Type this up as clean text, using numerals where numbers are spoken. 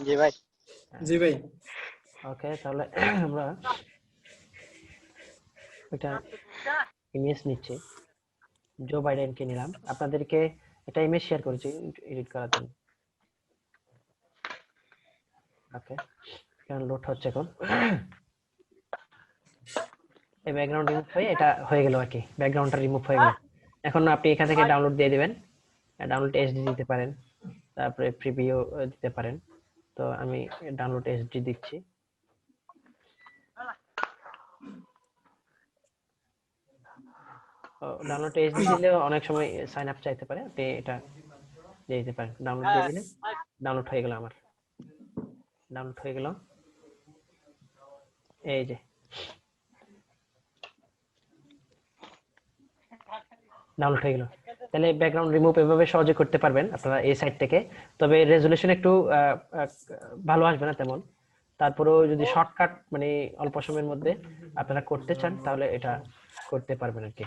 জি ভাই। জি ভাই। ওকে, তাহলে আমরা একটা ইমেজ নিচ্ছি, জো বাইডেনকে নিলাম। আপনাদেরকে একটা ইমেজ শেয়ার করেছি এডিট করার জন্য। ওকে, এখানে লোড হচ্ছে এখন। এই ব্যাকগ্রাউন্ড রিমুভ হয়ে এটা হয়ে গেল আর কি, ব্যাকগ্রাউন্ডটা রিমুভ হয়ে গেল। এখন আপনি এখান থেকে ডাউনলোড দিয়ে দিবেন, ডাউনলোড এসডি দিতে পারেন, তারপরে প্রিভিউ দিতে পারেন। তো আমি ডাউনলোড এসডি দিচ্ছি। ডাউনলোড এসডি দিলে অনেক সময় সাইন আপ চাইতে পারে, আপনি এটা দিয়ে দিতে পারেন। ডাউনলোড দিয়ে দিলে ডাউনলোড হয়ে গেল আমার, ডাউনলোড হয়ে গেল। এই যে ডাউনলোড হয়ে গেল। তাহলে ব্যাকগ্রাউন্ড রিমুভ এভাবে সহজে করতে পারবেন আপনারা এই সাইট থেকে। তবে রেজুলেশন একটু ভালো আসবে না তেমন। তারপরেও যদি শর্টকাট মানে অল্প সময়ের মধ্যে আপনারা করতে চান তাহলে এটা করতে পারবেন আর কি।